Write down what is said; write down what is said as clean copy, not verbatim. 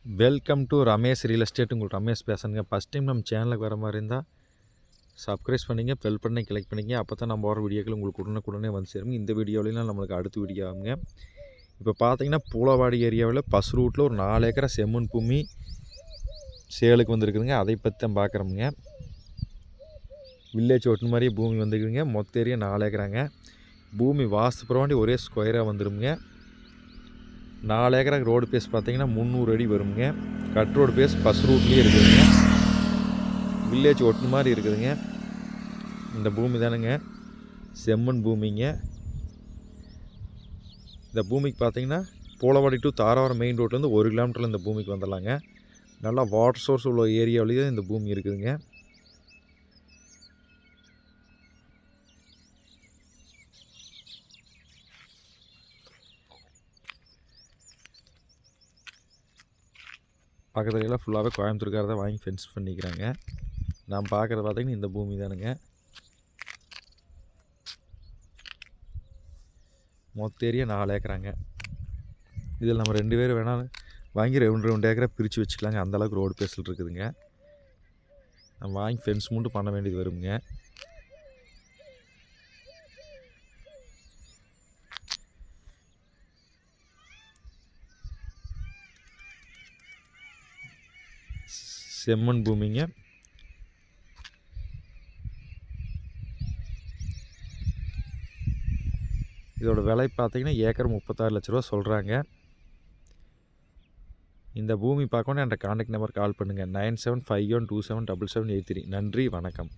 Welcome to Ramesh real estate. உங்களுக்கு ரமேஷ் பேசுகிறேங்க. First time நம்ம சேனலுக்கு வர மாதிரி இருந்தால் சப்ஸ்கிரைப் பண்ணிங்க, பெல் பண்ணி கிளிக் பண்ணிங்க. அப்போ தான் நம்ம வர வீடியோக்கள் உங்களுக்கு உடனுக்குடனே வந்து சேரும். இந்த வீடியோவிலாம் நம்மளுக்கு அடுத்த வீடியோ ஆகுங்க. இப்போ பார்த்தீங்கன்னா பூலவாடி ஏரியாவில் பஸ் ரூட்டில் ஒரு 4 ஏக்கரா செம்மண் பூமி சேலுக்கு வந்துருக்குதுங்க. அதை பற்றி தான் பார்க்குறோமுங்க. வில்லேஜ் ஒட்டு மாதிரியே பூமி வந்துருக்குதுங்க. மொத்த ஏரியா 4 ஏக்கராங்க. பூமி வாஸ்து புறவாண்டி ஒரே ஸ்கொயராக வந்துடுங்க. 4 ஏக்கராக்கு ரோடு பேஸ் பார்த்தீங்கன்னா 300 அடி வருங்க. கட் ரோடு பேஸ் பஸ் ரூட்லேயே இருக்குதுங்க. வில்லேஜ் ஒட்டு மாதிரி இருக்குதுங்க. இந்த பூமி தானுங்க செம்மண் பூமிங்க. இந்த பூமிக்கு பார்த்தீங்கன்னா பூலவாடி டு தாராவரம் மெயின் ரோட்லேருந்து 1 கிலோமீட்டரில் இந்த பூமிக்கு வந்துடலாங்க. நல்லா வாட்டர் சோர்ஸ் உள்ள ஏரியாவிலேயே இந்த பூமி இருக்குதுங்க. பக்கத்துலலாம் ஃபுல்லாகவே கோயம்புத்தூர்காரதான் வாங்கி ஃபென்ஸ் பண்ணிக்கிறாங்க. நான் பார்க்குறது பார்த்தீங்கன்னா இந்த பூமி தானுங்க. மொத்த ஏரியா 4 ஏக்கராங்க. இதில் நம்ம 2 பேர் வேணாலும் வாங்கி 2 ஏக்கரா பிரித்து வச்சுக்கலாங்க. அந்தளவுக்கு ரோடு பேஸில் இருக்குதுங்க. நம்ம வாங்கி ஃபென்ஸ் மட்டும் பண்ண வேண்டியது வருங்க. செம்மண் பூமிங்க. இதோட விலை பார்த்தீங்கன்னா ஏக்கர் 36 லட்ச ரூபா சொல்கிறாங்க. இந்த பூமி பார்க்கணும் என்ற கான்டாக்ட் நம்பர் கால் பண்ணுங்கள். 9751277783. நன்றி, வணக்கம்.